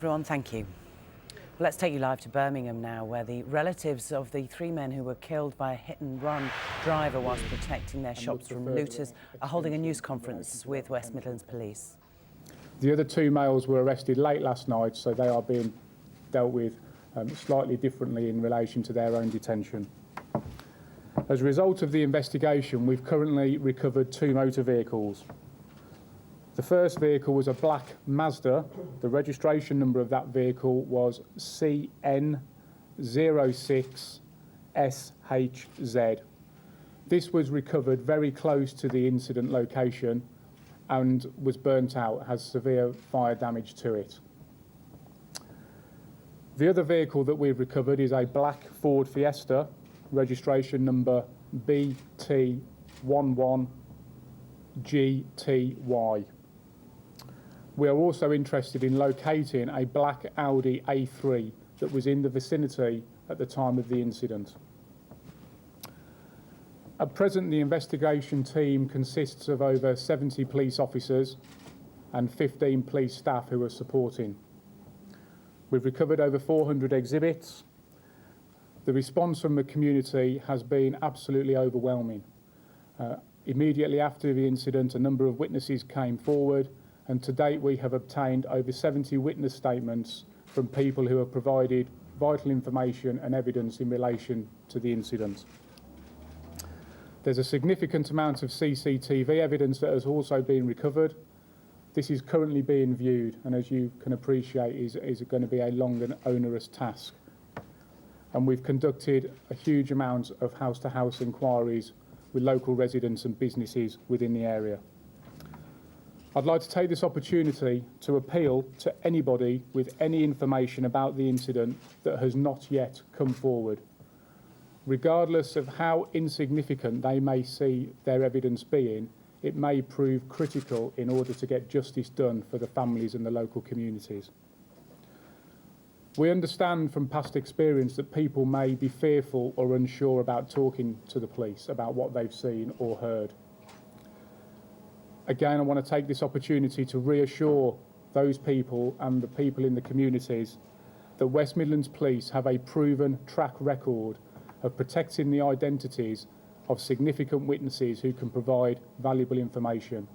Everyone, thank you. Well, let's take you live to Birmingham now, where the relatives of the 3 men who were killed by a hit-and-run driver whilst protecting their shops from looters are holding a news conference with West Midlands Police. The other 2 males were arrested late last night, so they are being dealt with slightly differently in relation to their own detention. As a result of the investigation, we've currently recovered 2 motor vehicles. The first vehicle was a black Mazda. The registration number of that vehicle was CN06SHZ. This was recovered very close to the incident location and was burnt out, has severe fire damage to it. The other vehicle that we've recovered is a black Ford Fiesta, registration number BT11GTY. We are also interested in locating a black Audi A3 that was in the vicinity at the time of the incident. At present, the investigation team consists of over 70 police officers and 15 police staff who are supporting. We've recovered over 400 exhibits. The response from the community has been absolutely overwhelming. Immediately after the incident, a number of witnesses came forward, and to date we have obtained over 70 witness statements from people who have provided vital information and evidence in relation to the incident. There's a significant amount of CCTV evidence that has also been recovered. This is currently being viewed, and as you can appreciate is going to be a long and onerous task. And we've conducted a huge amount of house-to-house inquiries with local residents and businesses within the area. I'd like to take this opportunity to appeal to anybody with any information about the incident that has not yet come forward. Regardless of how insignificant they may see their evidence being, it may prove critical in order to get justice done for the families and the local communities. We understand from past experience that people may be fearful or unsure about talking to the police about what they've seen or heard. Again, I want to take this opportunity to reassure those people and the people in the communities that West Midlands Police have a proven track record of protecting the identities of significant witnesses who can provide valuable information.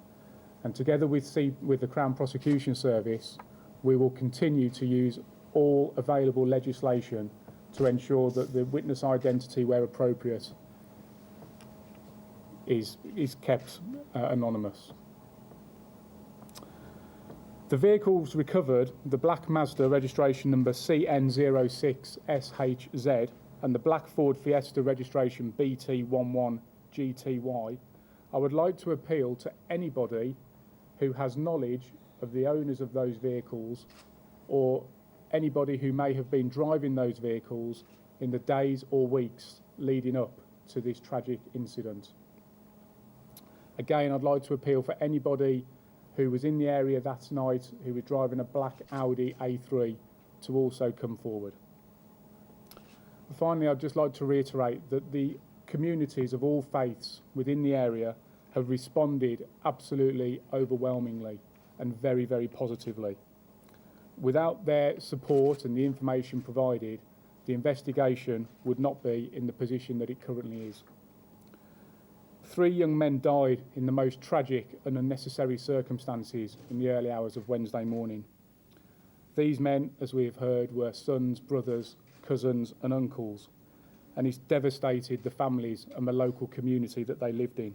And together with the Crown Prosecution Service, we will continue to use all available legislation to ensure that the witness identity, where appropriate, is kept anonymous. The vehicles recovered, the black Mazda registration number CN06SHZ and the black Ford Fiesta registration BT11GTY, I would like to appeal to anybody who has knowledge of the owners of those vehicles or anybody who may have been driving those vehicles in the days or weeks leading up to this tragic incident. Again, I'd like to appeal for anybody who was in the area that night who was driving a black Audi A3 to also come forward. And finally, I'd just like to reiterate that the communities of all faiths within the area have responded absolutely overwhelmingly and very, very positively. Without their support and the information provided, the investigation would not be in the position that it currently is. 3 young men died in the most tragic and unnecessary circumstances in the early hours of Wednesday morning. These men, as we have heard, were sons, brothers, cousins and uncles, and it's devastated the families and the local community that they lived in.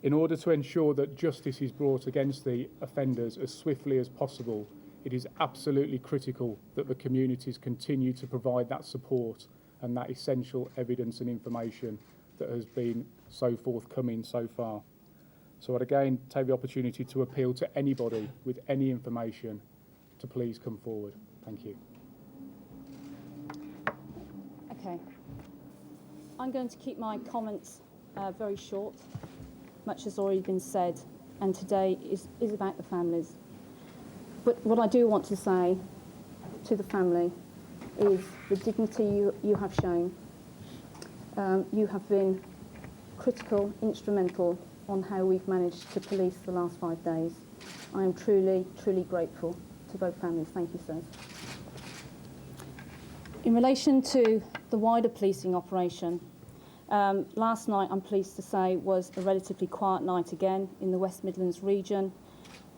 In order to ensure that justice is brought against the offenders as swiftly as possible, it is absolutely critical that the communities continue to provide that support and that essential evidence and information that has been so forthcoming so far. So I'd again take the opportunity to appeal to anybody with any information to please come forward. Thank you. Okay. I'm going to keep my comments very short. Much has already been said, and today is about the families. But what I do want to say to the family is the dignity you have shown. You have been critical, instrumental on how we've managed to police the last 5 days. I am truly, truly grateful. to both families. Thank you, sirs. In relation to the wider policing operation, last night, I'm pleased to say, was a relatively quiet night again in the West Midlands region.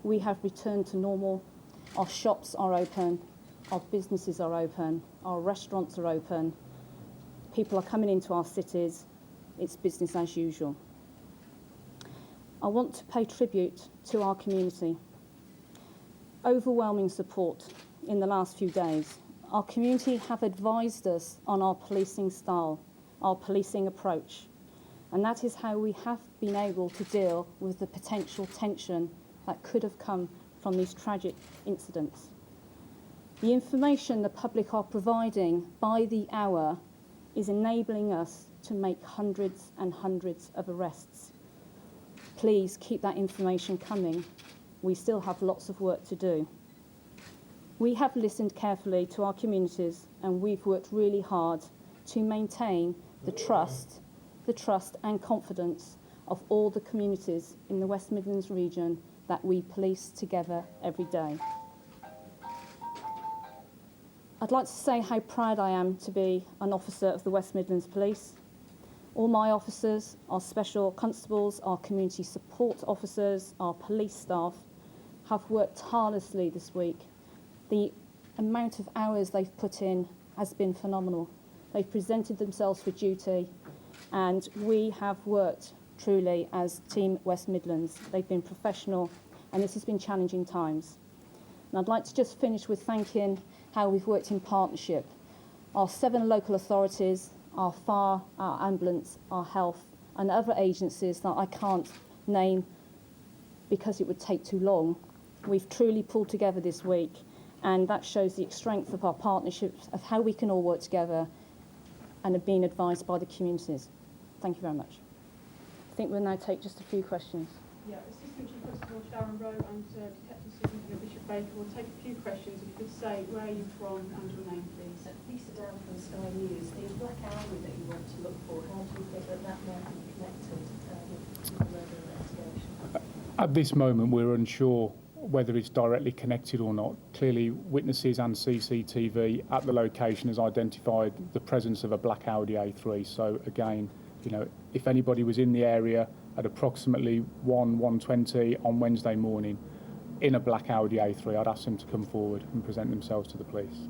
We have returned to normal. Our shops are open, our businesses are open, our restaurants are open. People are coming into our cities. It's business as usual. I want to pay tribute to our community. Overwhelming support in the last few days. Our community have advised us on our policing style, our policing approach, and that is how we have been able to deal with the potential tension that could have come from these tragic incidents. The information the public are providing by the hour is enabling us to make hundreds and hundreds of arrests. Please keep that information coming. We still have lots of work to do. We have listened carefully to our communities, and we've worked really hard to maintain the trust and confidence of all the communities in the West Midlands region that we police together every day. I'd like to say how proud I am to be an officer of the West Midlands Police. All my officers, our special constables, our community support officers, our police staff have worked tirelessly this week. The amount of hours they've put in has been phenomenal. They've presented themselves for duty, and we have worked truly as Team West Midlands. They've been professional, and this has been challenging times. And I'd like to just finish with thanking how we've worked in partnership. Our 7 local authorities, our fire, our ambulance, our health, and other agencies that I can't name because it would take too long. We've truly pulled together this week, and that shows the strength of our partnerships, of how we can all work together, and have been advised by the communities. Thank you very much. I think we'll now take just a few questions. Yeah, Assistant Chief Constable Sharon Rowe and Detective Superintendent Bishop Baker will take a few questions. If you could say where are you from and your name, please. Lisa Down from Sky News. The black arrow that you want to look for, how do you think that that might be connected with the murder investigation? At this moment, we're unsure whether it's directly connected or not. Clearly, witnesses and CCTV at the location has identified the presence of a black Audi A3. So again, if anybody was in the area at approximately 1:20 on Wednesday morning in a black Audi A3, I'd ask them to come forward and present themselves to the police.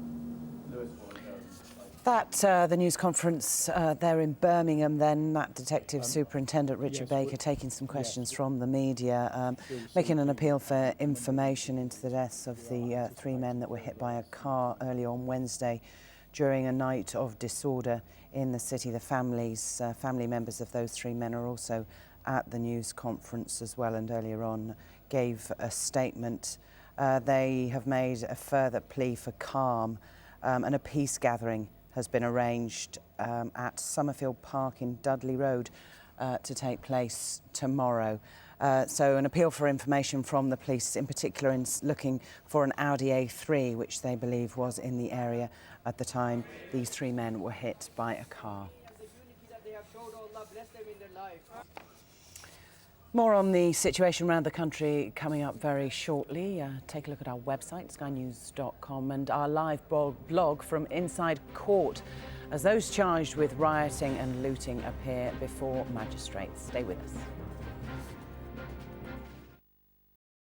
That, the news conference there in Birmingham, then that Detective Superintendent Richard Baker taking some questions from the media, making an appeal for information into the deaths of the 3 men that were hit by a car early on Wednesday during a night of disorder in the city. The family members of those 3 men are also at the news conference as well, and earlier on gave a statement. They have made a further plea for calm, and a peace gathering has been arranged at Summerfield Park in Dudley Road to take place tomorrow. So an appeal for information from the police, in particular in looking for an Audi A3, which they believe was in the area at the time these 3 men were hit by a car. More on the situation around the country coming up very shortly. Take a look at our website, skynews.com, and our live blog from inside court as those charged with rioting and looting appear before magistrates. Stay with us.